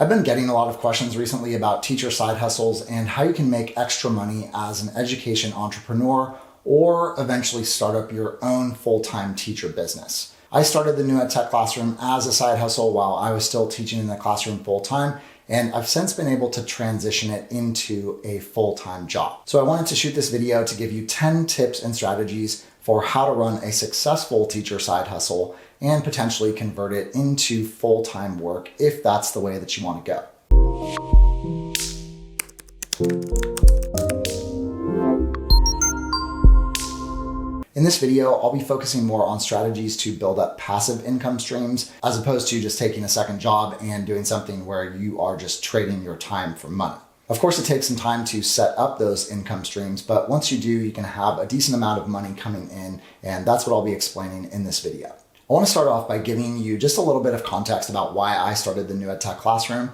I've been getting a lot of questions recently about teacher side hustles and how you can make extra money as an education entrepreneur or eventually start up your own full-time teacher business. I started the new EdTech classroom as a side hustle while I was still teaching in the classroom full-time, and I've since been able to transition it into a full-time job. So I wanted to shoot this video to give you 10 tips and strategies for how to run a successful teacher side hustle and potentially convert it into full-time work if that's the way that you want to go. In this video, I'll be focusing more on strategies to build up passive income streams as opposed to just taking a second job and doing something where you are just trading your time for money. Of course, it takes some time to set up those income streams, but once you do, you can have a decent amount of money coming in, and that's what I'll be explaining in this video. I want to start off by giving you just a little bit of context about why I started the new EdTech classroom.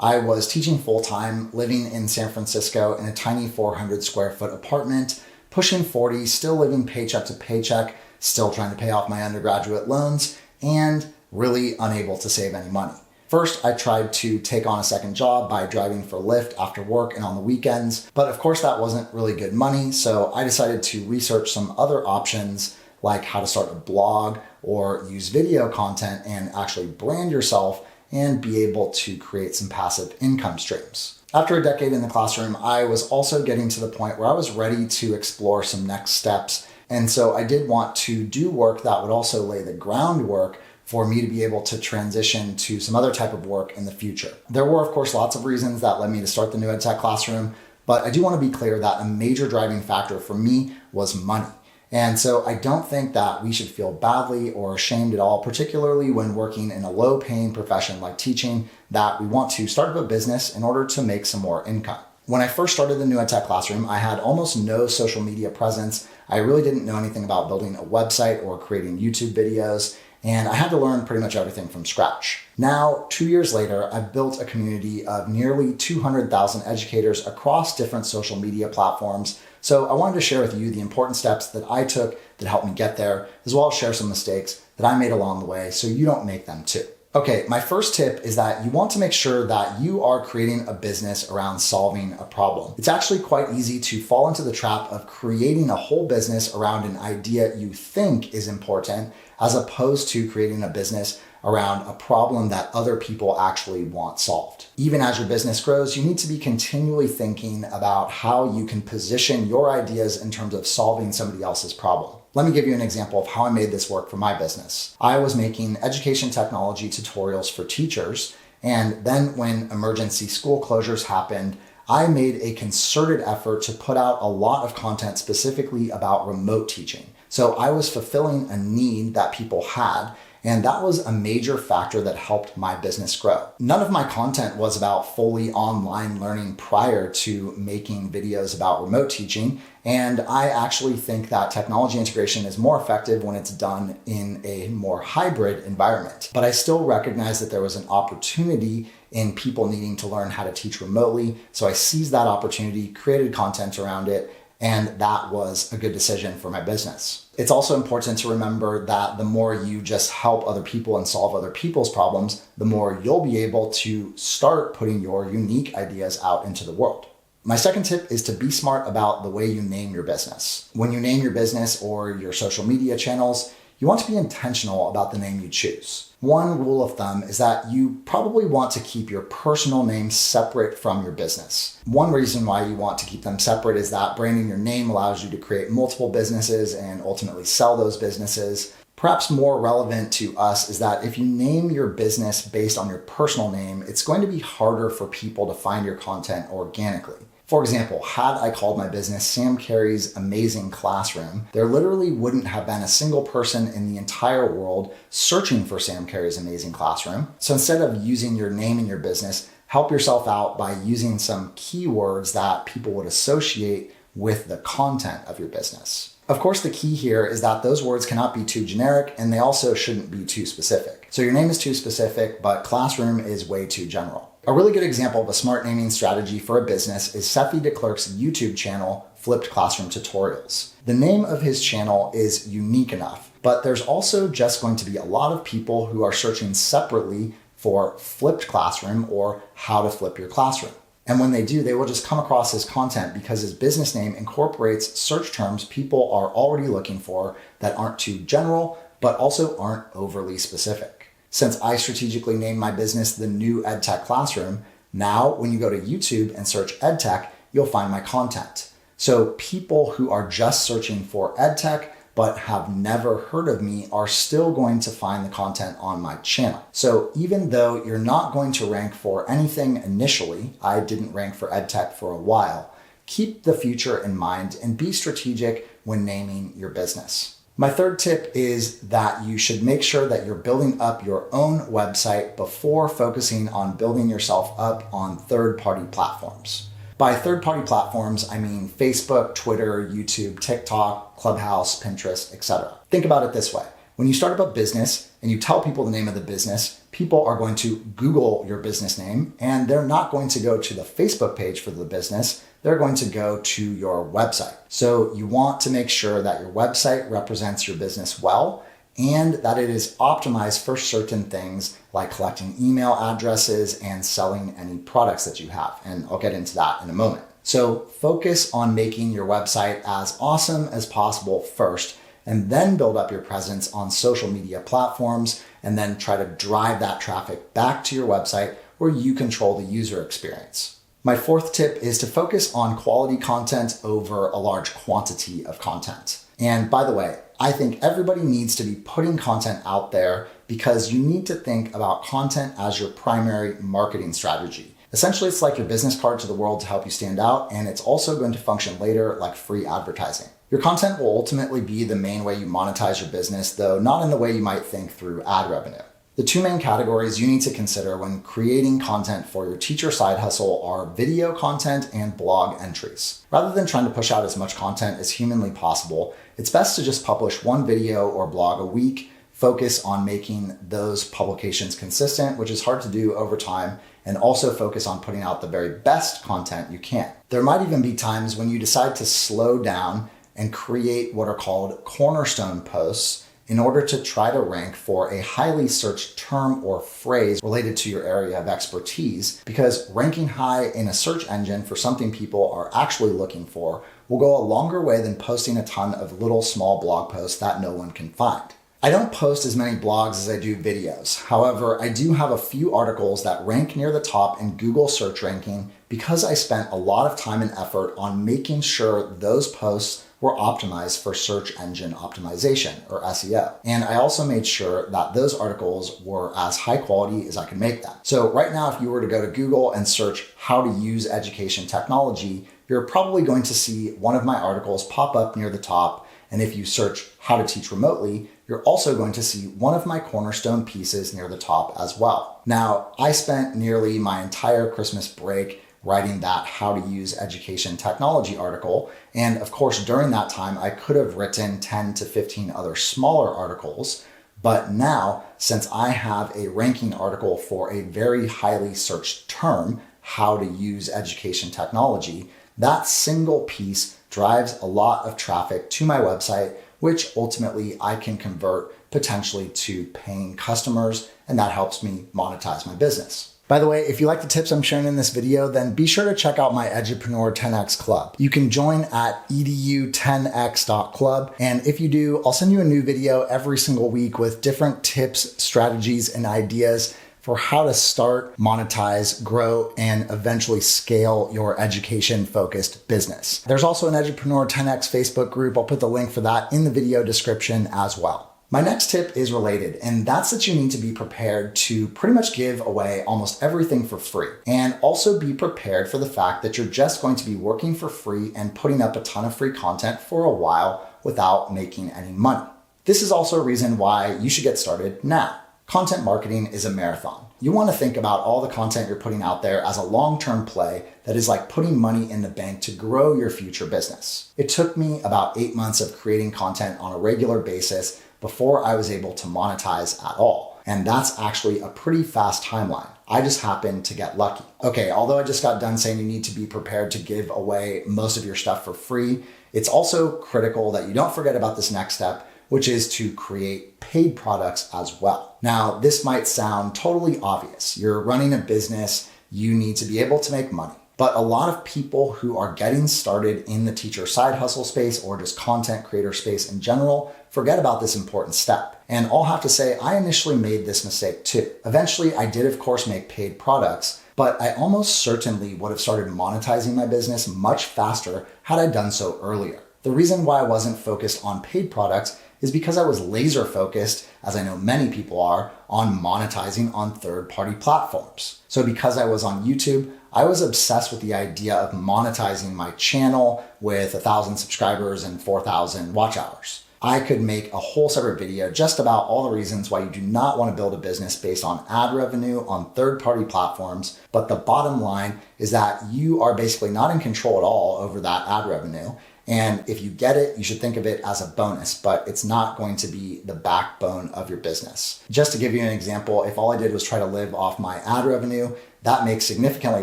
I was teaching full-time, living in San Francisco in a tiny 400 square foot apartment, pushing 40, still living paycheck to paycheck, still trying to pay off my undergraduate loans, and really unable to save any money. First, I tried to take on a second job by driving for Lyft after work and on the weekends, but of course that wasn't really good money, so I decided to research some other options like how to start a blog or use video content and actually brand yourself and be able to create some passive income streams. After a decade in the classroom, I was also getting to the point where I was ready to explore some next steps. And so I did want to do work that would also lay the groundwork for me to be able to transition to some other type of work in the future. There were, of course, lots of reasons that led me to start the new EdTech classroom, but I do want to be clear that a major driving factor for me was money. And so I don't think that we should feel badly or ashamed at all, particularly when working in a low-paying profession like teaching, that we want to start up a business in order to make some more income. When I first started the new EdTech classroom, I had almost no social media presence. I really didn't know anything about building a website or creating YouTube videos, and I had to learn pretty much everything from scratch. Now, 2 years later, I've built a community of nearly 200,000 educators across different social media platforms. So I wanted to share with you the important steps that I took that helped me get there, as well as share some mistakes that I made along the way so you don't make them too. Okay, my first tip is that you want to make sure that you are creating a business around solving a problem. It's actually quite easy to fall into the trap of creating a whole business around an idea you think is important, as opposed to creating a business around a problem that other people actually want solved. Even as your business grows, you need to be continually thinking about how you can position your ideas in terms of solving somebody else's problem. Let me give you an example of how I made this work for my business. I was making education technology tutorials for teachers, and then when emergency school closures happened, I made a concerted effort to put out a lot of content specifically about remote teaching. So I was fulfilling a need that people had, and that was a major factor that helped my business grow. None of my content was about fully online learning prior to making videos about remote teaching, and I actually think that technology integration is more effective when it's done in a more hybrid environment. But I still recognize that there was an opportunity in people needing to learn how to teach remotely, so I seized that opportunity, created content around it, and that was a good decision for my business. It's also important to remember that the more you just help other people and solve other people's problems, the more you'll be able to start putting your unique ideas out into the world. My second tip is to be smart about the way you name your business. When you name your business or your social media channels, you want to be intentional about the name you choose. One rule of thumb is that you probably want to keep your personal name separate from your business. One reason why you want to keep them separate is that branding your name allows you to create multiple businesses and ultimately sell those businesses. Perhaps more relevant to us is that if you name your business based on your personal name, it's going to be harder for people to find your content organically. For example, had I called my business Sam Carey's Amazing Classroom, there literally wouldn't have been a single person in the entire world searching for Sam Carey's Amazing Classroom. So instead of using your name in your business, help yourself out by using some keywords that people would associate with the content of your business. Of course, the key here is that those words cannot be too generic, and they also shouldn't be too specific. So your name is too specific, but classroom is way too general. A really good example of a smart naming strategy for a business is Sefi DeClerc's YouTube channel, Flipped Classroom Tutorials. The name of his channel is unique enough, but there's also just going to be a lot of people who are searching separately for flipped classroom or how to flip your classroom. And when they do, they will just come across his content because his business name incorporates search terms people are already looking for that aren't too general, but also aren't overly specific. Since I strategically named my business the New EdTech Classroom, now when you go to YouTube and search EdTech, you'll find my content. So people who are just searching for EdTech but have never heard of me are still going to find the content on my channel. So even though you're not going to rank for anything initially, I didn't rank for EdTech for a while, keep the future in mind and be strategic when naming your business. My third tip is that you should make sure that you're building up your own website before focusing on building yourself up on third-party platforms. By third-party platforms, I mean Facebook, Twitter, YouTube, TikTok, Clubhouse, Pinterest, etc. Think about it this way. When you start up a business and you tell people the name of the business, people are going to Google your business name and they're not going to go to the Facebook page for the business. They're going to go to your website. So you want to make sure that your website represents your business well and that it is optimized for certain things like collecting email addresses and selling any products that you have. And I'll get into that in a moment. So focus on making your website as awesome as possible first, and then build up your presence on social media platforms, and then try to drive that traffic back to your website where you control the user experience. My fourth tip is to focus on quality content over a large quantity of content. And by the way, I think everybody needs to be putting content out there because you need to think about content as your primary marketing strategy. Essentially, it's like your business card to the world to help you stand out, and it's also going to function later like free advertising. Your content will ultimately be the main way you monetize your business, though not in the way you might think through ad revenue. The two main categories you need to consider when creating content for your teacher side hustle are video content and blog entries. Rather than trying to push out as much content as humanly possible, it's best to just publish one video or blog a week, focus on making those publications consistent, which is hard to do over time, and also focus on putting out the very best content you can. There might even be times when you decide to slow down and create what are called cornerstone posts in order to try to rank for a highly searched term or phrase related to your area of expertise, because ranking high in a search engine for something people are actually looking for will go a longer way than posting a ton of little small blog posts that no one can find. I don't post as many blogs as I do videos. However, I do have a few articles that rank near the top in Google search ranking because I spent a lot of time and effort on making sure those posts were optimized for search engine optimization, or SEO. And I also made sure that those articles were as high quality as I could make them. So right now, if you were to go to Google and search how to use education technology, you're probably going to see one of my articles pop up near the top. And if you search how to teach remotely, you're also going to see one of my cornerstone pieces near the top as well. Now, I spent nearly my entire Christmas break writing that how to use education technology article. And of course, during that time, I could have written 10 to 15 other smaller articles. But now, since I have a ranking article for a very highly searched term, how to use education technology, that single piece drives a lot of traffic to my website, which ultimately I can convert potentially to paying customers, and that helps me monetize my business. By the way, if you like the tips I'm sharing in this video, then be sure to check out my Edupreneur 10X Club. You can join at edu10x.club. And if you do, I'll send you a new video every single week with different tips, strategies, and ideas for how to start, monetize, grow, and eventually scale your education-focused business. There's also an Edupreneur 10X Facebook group. I'll put the link for that in the video description as well. My next tip is related, and that's that you need to be prepared to pretty much give away almost everything for free, and also be prepared for the fact that you're just going to be working for free and putting up a ton of free content for a while without making any money. This is also a reason why you should get started now. Content marketing is a marathon. You want to think about all the content you're putting out there as a long-term play that is like putting money in the bank to grow your future business. It took me about 8 months of creating content on a regular basis before I was able to monetize at all. And that's actually a pretty fast timeline. I just happened to get lucky. Okay, although I just got done saying you need to be prepared to give away most of your stuff for free, it's also critical that you don't forget about this next step, which is to create paid products as well. Now, this might sound totally obvious. You're running a business, you need to be able to make money. But a lot of people who are getting started in the teacher side hustle space or just content creator space in general forget about this important step. And I'll have to say, I initially made this mistake too. Eventually, I did, of course, make paid products, but I almost certainly would have started monetizing my business much faster had I done so earlier. The reason why I wasn't focused on paid products is because I was laser focused, as I know many people are, on monetizing on third-party platforms. So because I was on YouTube, I was obsessed with the idea of monetizing my channel with 1,000 subscribers and 4,000 watch hours. I could make a whole separate video just about all the reasons why you do not want to build a business based on ad revenue on third-party platforms. But the bottom line is that you are basically not in control at all over that ad revenue. And if you get it, you should think of it as a bonus, but it's not going to be the backbone of your business. Just to give you an example, if all I did was try to live off my ad revenue, that makes significantly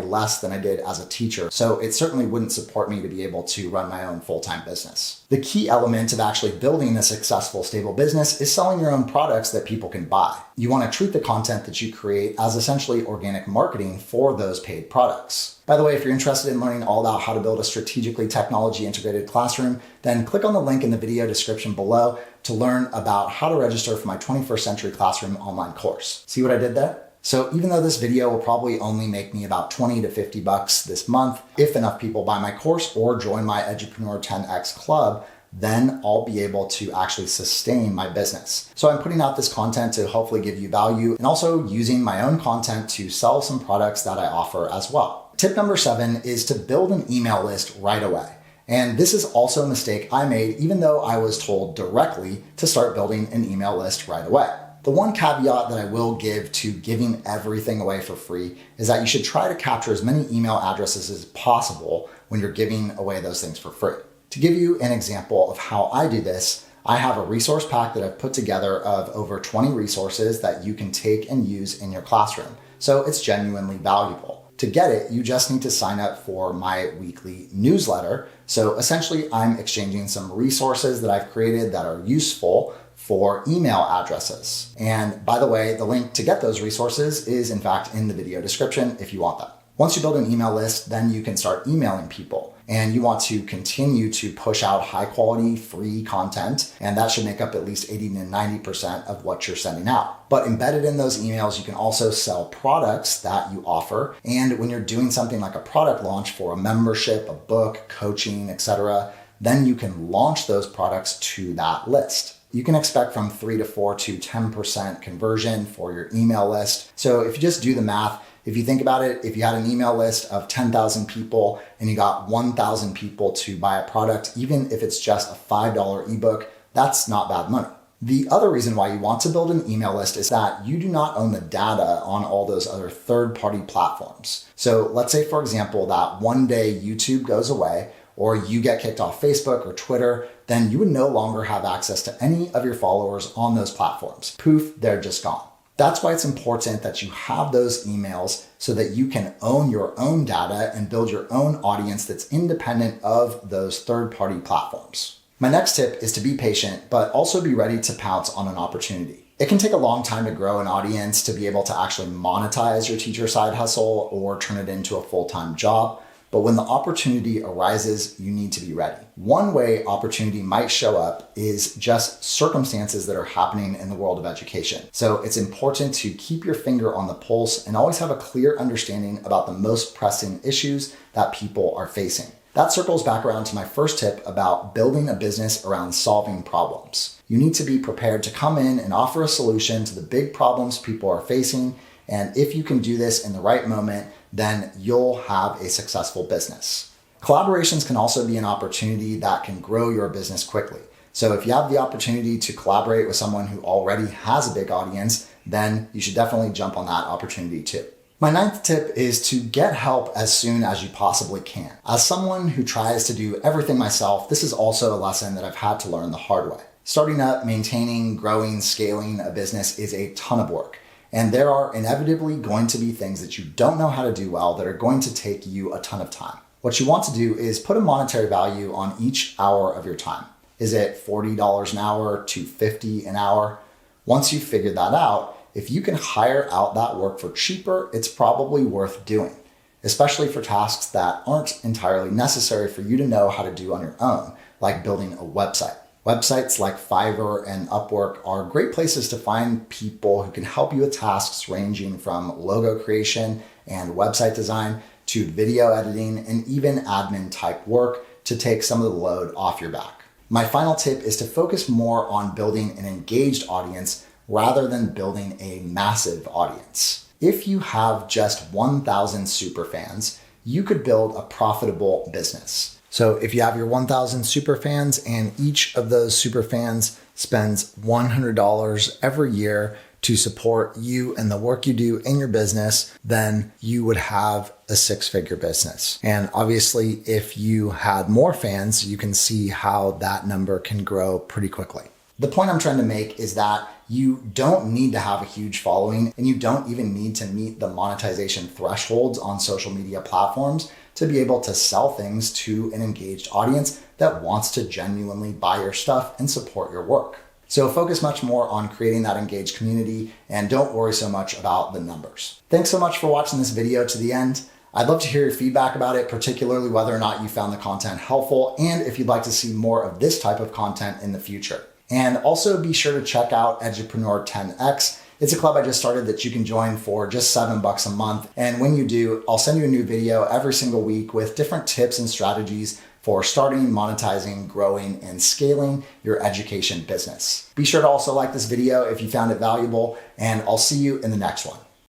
less than I did as a teacher. So it certainly wouldn't support me to be able to run my own full-time business. The key element of actually building a successful, stable business is selling your own products that people can buy. You want to treat the content that you create as essentially organic marketing for those paid products. By the way, if you're interested in learning all about how to build a strategically technology integrated classroom, then click on the link in the video description below to learn about how to register for my 21st Century Classroom online course. See what I did there? So even though this video will probably only make me about 20 to 50 bucks this month, if enough people buy my course or join my Edupreneur 10X club, then I'll be able to actually sustain my business. So I'm putting out this content to hopefully give you value and also using my own content to sell some products that I offer as well. Tip number 7 is to build an email list right away. And this is also a mistake I made, even though I was told directly to start building an email list right away. The one caveat that I will give to giving everything away for free is that you should try to capture as many email addresses as possible when you're giving away those things for free. To give you an example of how I do this, I have a resource pack that I've put together of over 20 resources that you can take and use in your classroom. So it's genuinely valuable. To get it, you just need to sign up for my weekly newsletter. So essentially, I'm exchanging some resources that I've created that are useful for email addresses. And by the way, the link to get those resources is in fact in the video description if you want that. Once you build an email list, then you can start emailing people. And you want to continue to push out high quality, free content. And that should make up at least 80 to 90% of what you're sending out. But embedded in those emails, you can also sell products that you offer. And when you're doing something like a product launch for a membership, a book, coaching, etc., then you can launch those products to that list. You can expect from 3 to 4 to 10% conversion for your email list. So if you just do the math, if you think about it, if you had an email list of 10,000 people and you got 1,000 people to buy a product, even if it's just a $5 ebook, that's not bad money. The other reason why you want to build an email list is that you do not own the data on all those other third-party platforms. So let's say, for example, that one day YouTube goes away or you get kicked off Facebook or Twitter, then you would no longer have access to any of your followers on those platforms. Poof, they're just gone. That's why it's important that you have those emails so that you can own your own data and build your own audience that's independent of those third-party platforms. My next tip is to be patient, but also be ready to pounce on an opportunity. It can take a long time to grow an audience to be able to actually monetize your teacher side hustle or turn it into a full-time job. But when the opportunity arises, you need to be ready. One way opportunity might show up is just circumstances that are happening in the world of education. So it's important to keep your finger on the pulse and always have a clear understanding about the most pressing issues that people are facing. That circles back around to my first tip about building a business around solving problems. You need to be prepared to come in and offer a solution to the big problems people are facing. And if you can do this in the right moment, then you'll have a successful business. Collaborations can also be an opportunity that can grow your business quickly. So if you have the opportunity to collaborate with someone who already has a big audience, then you should definitely jump on that opportunity too. My 9th tip is to get help as soon as you possibly can. As someone who tries to do everything myself, this is also a lesson that I've had to learn the hard way. Starting up, maintaining, growing, scaling a business is a ton of work. And there are inevitably going to be things that you don't know how to do well that are going to take you a ton of time. What you want to do is put a monetary value on each hour of your time. Is it $40 an hour to $50 an hour? Once you've figured that out, if you can hire out that work for cheaper, it's probably worth doing, especially for tasks that aren't entirely necessary for you to know how to do on your own, like building a website. Websites like Fiverr and Upwork are great places to find people who can help you with tasks ranging from logo creation and website design to video editing and even admin type work to take some of the load off your back. My final tip is to focus more on building an engaged audience rather than building a massive audience. If you have just 1,000 superfans, you could build a profitable business. So if you have your 1,000 superfans and each of those superfans spends $100 every year to support you and the work you do in your business, then you would have a six-figure business. And obviously, if you had more fans, you can see how that number can grow pretty quickly. The point I'm trying to make is that you don't need to have a huge following, and you don't even need to meet the monetization thresholds on social media platforms to be able to sell things to an engaged audience that wants to genuinely buy your stuff and support your work. So focus much more on creating that engaged community and don't worry so much about the numbers. Thanks so much for watching this video to the end. I'd love to hear your feedback about it, particularly whether or not you found the content helpful and if you'd like to see more of this type of content in the future. And also be sure to check out Edupreneur 10X. It's a club I just started that you can join for just $7 a month. And when you do, I'll send you a new video every single week with different tips and strategies for starting, monetizing, growing, and scaling your education business. Be sure to also like this video if you found it valuable, and I'll see you in the next one.